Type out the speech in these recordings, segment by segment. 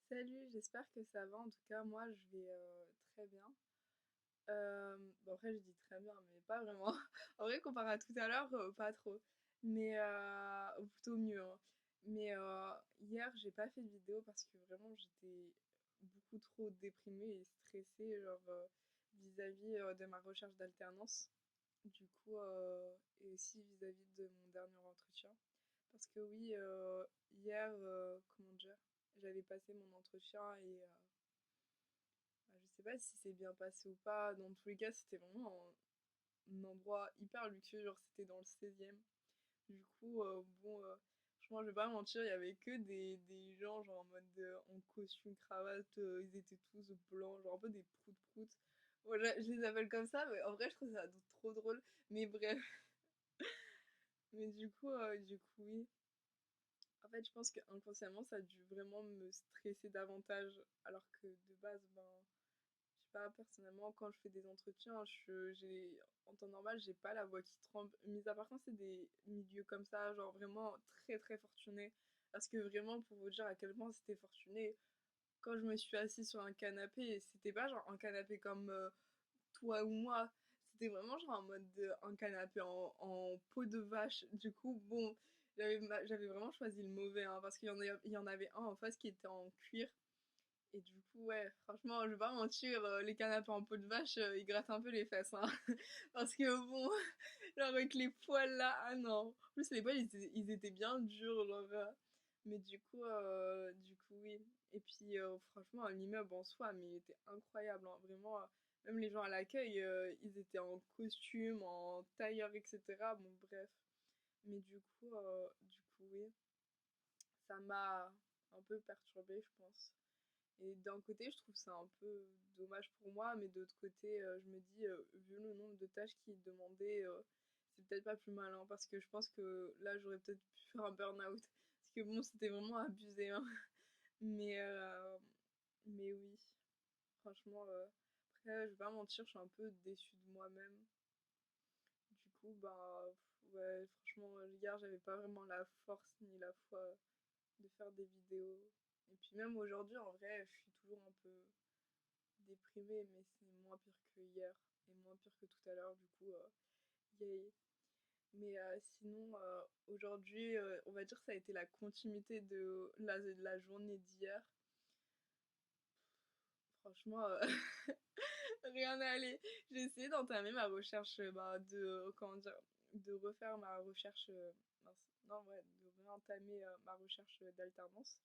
Salut, j'espère que ça va. En tout cas, moi, je vais très bien. Bon, après, je dis très bien, mais pas vraiment. En vrai, comparé à tout à l'heure, pas trop. Mais, ou plutôt mieux, hein. Mais hier, j'ai pas fait de vidéo parce que vraiment, j'étais beaucoup trop déprimée et stressée, genre, vis-à-vis de ma recherche d'alternance. Du coup, et aussi vis-à-vis de mon dernier entretien. Parce que oui, hier, comment dire, j'avais passé mon entretien et je sais pas si c'est bien passé ou pas. Dans tous les cas, c'était vraiment un endroit hyper luxueux, genre c'était dans le 16e. Du coup, bon, franchement, je vais pas mentir, il y avait que des gens genre en mode en costume, cravate, ils étaient tous blancs, genre un peu des proutes-proutes. Voilà, je les appelle comme ça, mais en vrai, je trouve ça trop drôle. Mais bref, mais du coup, oui. En fait, je pense qu'inconsciemment, ça a dû vraiment me stresser davantage, alors que de base, ben, je sais pas, personnellement, quand je fais des entretiens, en temps normal, j'ai pas la voix qui tremble. Mis à part quand c'est des milieux comme ça, genre vraiment très très fortunés. Parce que vraiment, pour vous dire à quel point c'était fortuné, quand je me suis assise sur un canapé, c'était pas genre un canapé comme toi ou moi, c'était vraiment genre en mode un canapé en peau de vache. Du coup, bon, j'avais vraiment choisi le mauvais, hein, parce il y en avait un en face qui était en cuir. Et du coup, ouais, franchement, je vais pas mentir, les canapés en peau de vache, ils grattent un peu les fesses, hein. Parce que bon, genre avec les poils là, ah non. En plus, les poils, ils étaient bien durs, genre. Mais du coup, oui. Et puis, franchement, l'immeuble en soi, mais il était incroyable, hein. Vraiment, même les gens à l'accueil, ils étaient en costume, en tailleur, etc. Bon, bref. Mais du coup, oui. Ça m'a un peu perturbée, je pense. Et d'un côté, je trouve ça un peu dommage pour moi, mais d'autre côté, je me dis, vu le nombre de tâches qu'il demandait, c'est peut-être pas plus mal, hein, parce que je pense que là, j'aurais peut-être pu faire un burn-out. Parce que bon, c'était vraiment abusé, hein. Mais, euh, mais oui, franchement, après, je vais pas mentir, je suis un peu déçue de moi-même. Du coup, bah, ouais, franchement, hier, j'avais pas vraiment la force ni la foi de faire des vidéos. Et puis même aujourd'hui, en vrai, je suis toujours un peu déprimée, mais c'est moins pire que hier et moins pire que tout à l'heure, du coup, yay. Mais sinon, aujourd'hui, on va dire que ça a été la continuité de la journée d'hier. Franchement, rien n'allait. J'ai essayé d'entamer ma recherche, bah, comment dire, de refaire ma recherche, mince, non, ouais, de réentamer ma recherche d'alternance.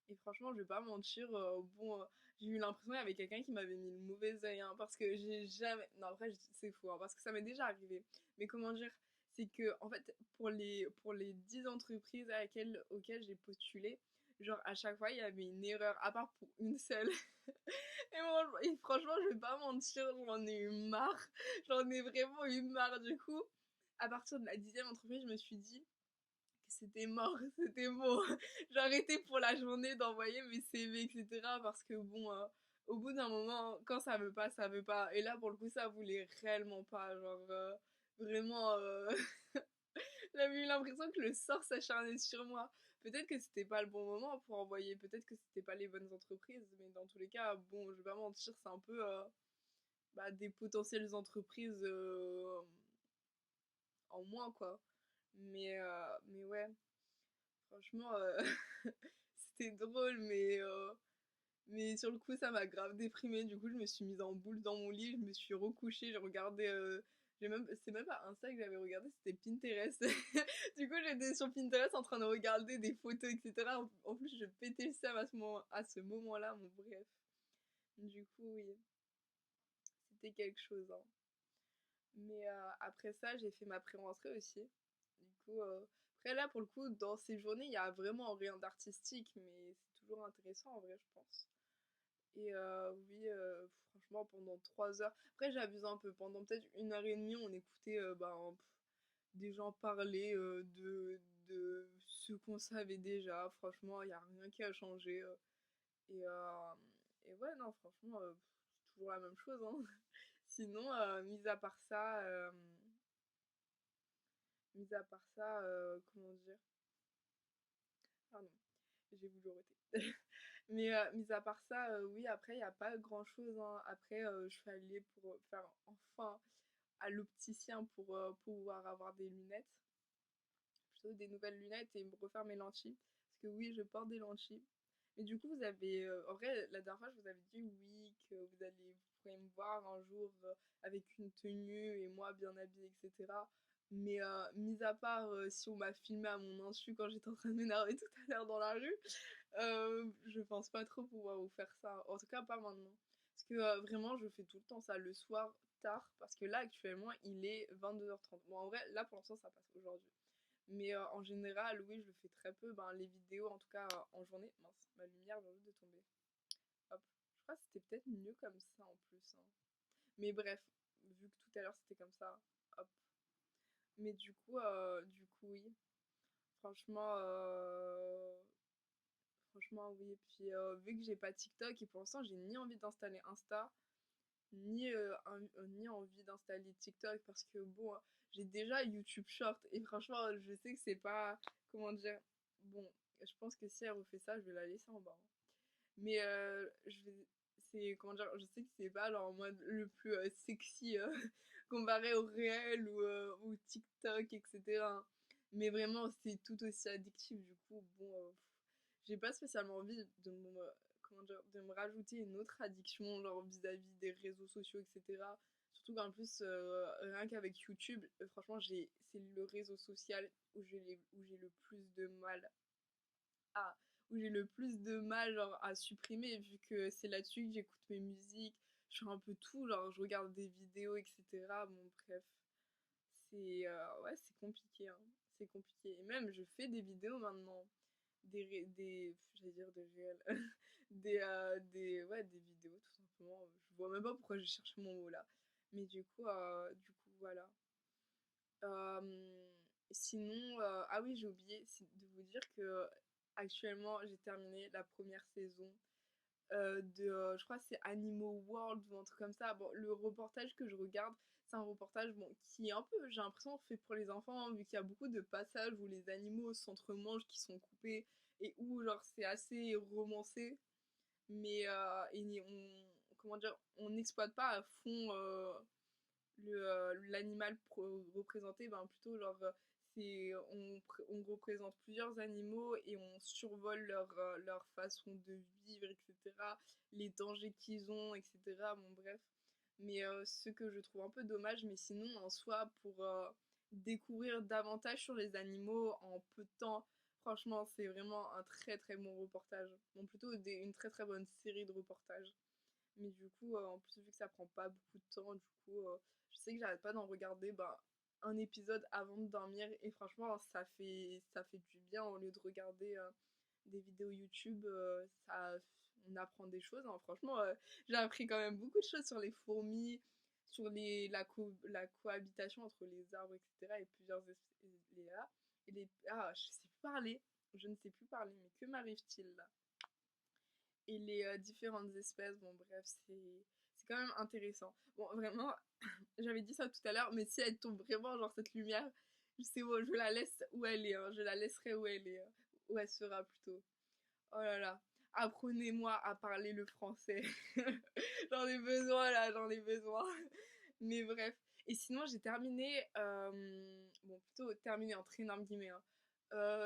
Et franchement, je vais pas mentir, bon, j'ai eu l'impression qu'il y avait quelqu'un qui m'avait mis le mauvais œil, hein, parce que j'ai jamais. Non, après, c'est faux, hein, parce que ça m'est déjà arrivé. Mais comment dire? C'est que, en fait, pour les 10 entreprises auxquelles j'ai postulé, genre, à chaque fois, il y avait une erreur, à part pour une seule. Et franchement, je vais pas mentir, j'en ai eu marre. J'en ai vraiment eu marre, du coup. À partir de la 10e entreprise, je me suis dit que c'était mort, c'était bon. J'arrêtais pour la journée d'envoyer mes CV, etc. Parce que bon, au bout d'un moment, quand ça veut pas, ça veut pas. Et là, pour le coup, ça voulait réellement pas. Genre, vraiment, j'avais eu l'impression que le sort s'acharnait sur moi. Peut-être que c'était pas le bon moment pour envoyer, peut-être que c'était pas les bonnes entreprises, mais dans tous les cas, bon, je vais pas mentir, c'est un peu bah, des potentielles entreprises en moins, quoi. Mais ouais, franchement, c'était drôle, mais sur le coup, ça m'a grave déprimée. Du coup, je me suis mise en boule dans mon lit, je me suis recouchée, j'ai regardé. C'est même pas Insta que j'avais regardé, c'était Pinterest. Du coup, j'étais sur Pinterest en train de regarder des photos, etc. En plus, je pétais le seum à ce moment-là, bon, bref. Du coup, oui, c'était quelque chose, hein. Mais après ça, j'ai fait ma pré-rentrée aussi. Du coup, après là, pour le coup, dans ces journées, il y a vraiment rien d'artistique, mais c'est toujours intéressant en vrai, je pense. Et oui, franchement, pendant 3 heures. Après, j'abuse un peu. Pendant peut-être 1 heure et demie, on écoutait ben, des gens parler de ce qu'on savait déjà. Franchement, il n'y a rien qui a changé. Et, euh, et ouais, non, franchement, c'est toujours la même chose, hein. Sinon, mis à part ça, comment dire? Pardon, j'ai voulu arrêter. Mais mis à part ça, oui, après, il n'y a pas grand-chose, hein. Après, je suis allée pour faire enfin à l'opticien pour pouvoir avoir des lunettes, plutôt des nouvelles lunettes et me refaire mes lentilles. Parce que oui, je porte des lentilles. Mais du coup, vous avez, en vrai, la dernière fois, je vous avais dit oui, que vous pourrez me voir un jour avec une tenue et moi bien habillée, etc. Mais mis à part si on m'a filmé à mon insu quand j'étais en train de m'énerver tout à l'heure dans la rue, je pense pas trop pouvoir vous faire ça. En tout cas, pas maintenant. Parce que vraiment, je fais tout le temps ça le soir tard. Parce que là, actuellement, il est 22h30. Bon, en vrai, là, pour l'instant, ça passe aujourd'hui. Mais en général, oui, je le fais très peu. Ben, les vidéos, en tout cas, en journée. Mince, ma lumière vient juste de tomber. Hop. Je crois que c'était peut-être mieux comme ça en plus, hein. Mais bref, vu que tout à l'heure c'était comme ça, hop. Mais du coup, oui. Franchement, franchement, oui. Et puis, vu que j'ai pas TikTok et pour l'instant, j'ai ni envie d'installer Insta, ni envie d'installer TikTok parce que bon, j'ai déjà YouTube Short et franchement, je sais que c'est pas, comment dire, bon, je pense que si elle refait ça, je vais la laisser en bas, hein. Mais c'est, comment dire, je sais que c'est pas genre en mode le plus sexy comparé au réel ou TikTok, etc. Mais vraiment, c'est tout aussi addictif. Du coup, bon, j'ai pas spécialement envie de me, comment dire, de me rajouter une autre addiction, genre vis-à-vis des réseaux sociaux, etc. Surtout qu'en plus, rien qu'avec YouTube, franchement, c'est le réseau social où j'ai le plus de mal à, où j'ai le plus de mal genre, à supprimer, vu que c'est là-dessus que j'écoute mes musiques, je fais un peu tout, genre je regarde des vidéos, etc. Bon, bref, ouais, c'est compliqué, hein. C'est compliqué. Et même, je fais des vidéos maintenant, j'allais dire des réels, ouais, des vidéos tout simplement. Je vois même pas pourquoi j'ai cherché mon mot là. Mais du coup, voilà. Euh, Sinon, ah oui, j'ai oublié de vous dire que actuellement j'ai terminé la première saison je crois que c'est Animal World ou un truc comme ça. Bon, le reportage que je regarde, c'est un reportage bon, qui est un peu, j'ai l'impression, fait pour les enfants, hein, vu qu'il y a beaucoup de passages où les animaux s'entremangent, qui sont coupés, et où genre c'est assez romancé, mais comment dire, on n'exploite pas à fond l'animal représenté, ben plutôt genre on représente plusieurs animaux et on survole leur façon de vivre, etc., les dangers qu'ils ont, etc. Bon bref, mais ce que je trouve un peu dommage, mais sinon en soi pour découvrir davantage sur les animaux en peu de temps, franchement c'est vraiment un très très bon reportage, bon plutôt une très très bonne série de reportages. Mais du coup, en plus, vu que ça prend pas beaucoup de temps, du coup, je sais que j'arrête pas d'en regarder bah, un épisode avant de dormir. Et franchement, ça fait du bien au lieu de regarder des vidéos YouTube. On apprend des choses, hein. Franchement, j'ai appris quand même beaucoup de choses sur les fourmis, sur la cohabitation entre les arbres, etc. Et plusieurs espèces. Je sais plus parler. Je ne sais plus parler, mais que m'arrive-t-il là? Et les différentes espèces. Bon, bref, c'est quand même intéressant. Bon, vraiment, j'avais dit ça tout à l'heure, mais si elle tombe vraiment, genre cette lumière, c'est bon, je la laisse où elle est, hein. Je la laisserai où elle est, où elle sera plutôt. Oh là là, apprenez-moi à parler le français. J'en ai besoin là, j'en ai besoin. Mais bref. Et sinon, j'ai terminé, bon, plutôt terminé en très énorme guillemets, hein,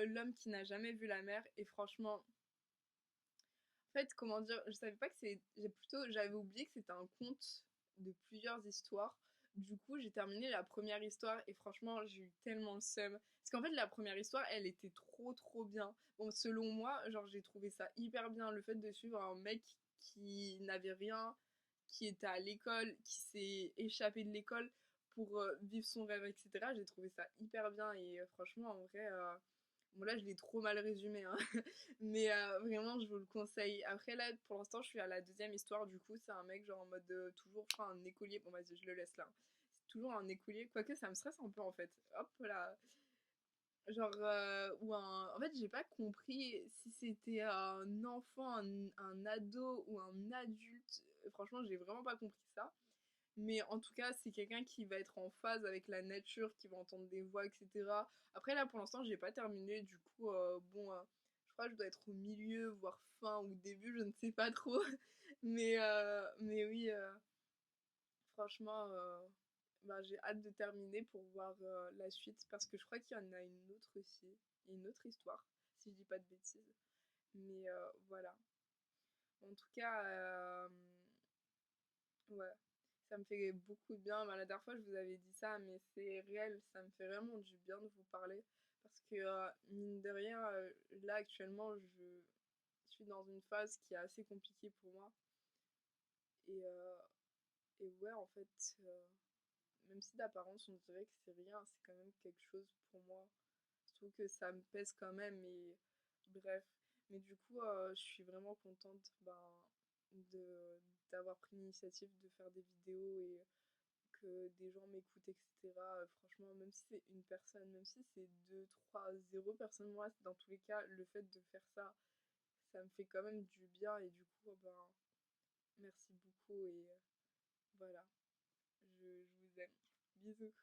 L'homme qui n'a jamais vu la mer. Et franchement, en fait, comment dire, je savais pas que j'avais oublié que c'était un conte de plusieurs histoires. Du coup, j'ai terminé la première histoire et franchement, j'ai eu tellement le seum. Parce qu'en fait, la première histoire, elle était trop trop bien. Bon, selon moi, genre, j'ai trouvé ça hyper bien. Le fait de suivre un mec qui n'avait rien, qui était à l'école, qui s'est échappé de l'école pour vivre son rêve, etc. J'ai trouvé ça hyper bien et franchement, en vrai, bon là, je l'ai trop mal résumé, hein. Mais vraiment, je vous le conseille. Après, là, pour l'instant, je suis à la deuxième histoire. Du coup, c'est un mec, genre en mode toujours, enfin, un écolier. Bon, vas-y, je le laisse là. C'est toujours un écolier. Quoique, ça me stresse un peu en fait. Hop là. Genre, ou un. En fait, j'ai pas compris si c'était un enfant, un ado ou un adulte. Franchement, j'ai vraiment pas compris ça. Mais en tout cas, c'est quelqu'un qui va être en phase avec la nature, qui va entendre des voix, etc. Après, là, pour l'instant, j'ai pas terminé. Du coup, bon, je fois, je dois être au milieu, voire fin ou début, je ne sais pas trop. Mais oui, franchement, bah, j'ai hâte de terminer pour voir la suite parce que je crois qu'il y en a une autre aussi. Il y a une autre histoire, si je dis pas de bêtises. Mais voilà. En tout cas, ouais, ça me fait beaucoup de bien. Bah, la dernière fois, je vous avais dit ça, mais c'est réel, ça me fait vraiment du bien de vous parler. Parce que, mine de rien, là, actuellement, je suis dans une phase qui est assez compliquée pour moi. Et, euh, et ouais, en fait, même si d'apparence, on dirait que c'est rien, c'est quand même quelque chose pour moi. Je trouve que ça me pèse quand même, et bref. Mais du coup, je suis vraiment contente de d'avoir pris l'initiative de faire des vidéos et que des gens m'écoutent, etc. Franchement, même si c'est une personne, même si c'est deux, trois, zéro personnes, moi, dans tous les cas, le fait de faire ça, ça me fait quand même du bien et du coup, merci beaucoup et voilà, je vous aime. Bisous.